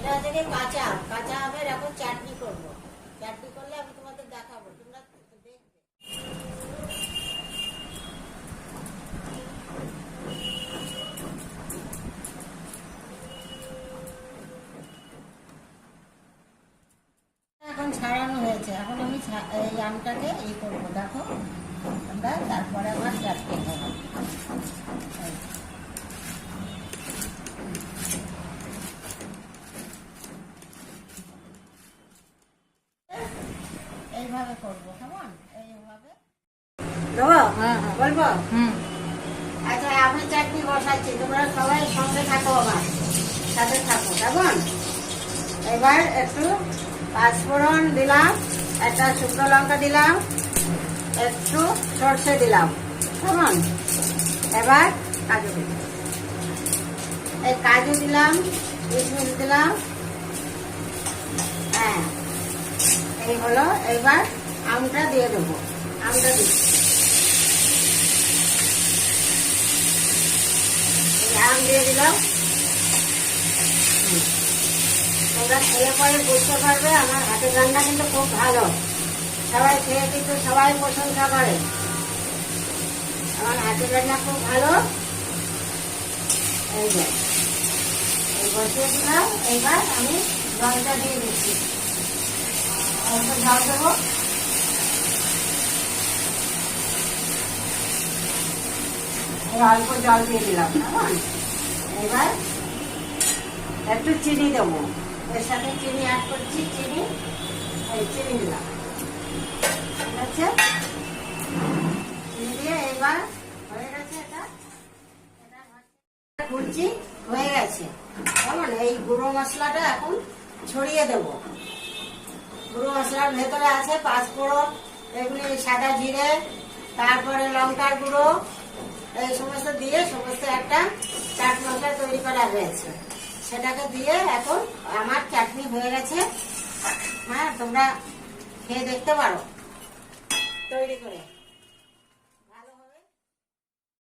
এটা হচ্ছে কাঁচা আম। কাঁচা আমের এখন চাটনি করবো। চাটনি করলে আমি তোমাদের দেখাবো, তোমরা দেখবে। এখন ছাড়ানো হয়েছে, এখন আমি এই আমটাকে এই করবো, দেখো আমরা, তারপরে আমার চাটনি খাবো। এইভাবে করবো, কেমন? এইভাবে দেবো, বলবো। আচ্ছা, আমি চাটনি বসাচ্ছি, তোমরা সবাই সঙ্গে থাকো, আমার সাথে থাকো, কেমন? এবার একটু পাঁচফোড়ন দিলাম, একটা শুকনো লঙ্কা দিলাম, একটু সর্ষে দিলাম, কেমন? এবার কাজু দিলাম, এই কাজু দিলাম, কিশমিশ দিলাম। হ্যাঁ, এই হলো। এবার আমটা দিয়ে দেবো, আমটা দিচ্ছি, আম দিয়ে দিলাম। তোমরা খেলে পরে বুঝতে পারবে আমার হাতের রান্না কিন্তু খুব ভালো। সবাই খেয়ে কিন্তু সবাই প্রশংসা করে, আমার হাতের রান্না খুব ভালো। এই যে বসিয়ে দিলাম। এইবার আমি জলটা দিয়ে দিচ্ছি, অল্প জল দেবো। অল্প জল দিয়ে দিলাম, কেমন? এবার একটু চিনি দেবো, এর সাথে চিনি অ্যাড করছি। চিনি, এই চিনি দিলাম, ঠিক আছে? চিনি দিয়ে এবার হয়ে গেছে, এটা কুচি হয়ে গেছে, কেমন? এই গুঁড়ো মশলাটা এখন ছড়িয়ে দেব। গুঁড়ো মশলার ভেতরে আছে পাঁচফোড়ন, এগুলি সাদা জিরে, তারপরে লঙ্কার গুঁড়ো, এই সমস্ত দিয়ে সমস্ত একটা চাট মশলা তৈরি করা হয়েছে। সেটাকে দিয়ে এখন আমার চাটনি হয়ে গেছে। হ্যাঁ, তোমরা খেয়ে দেখতে পারো তৈরি করে।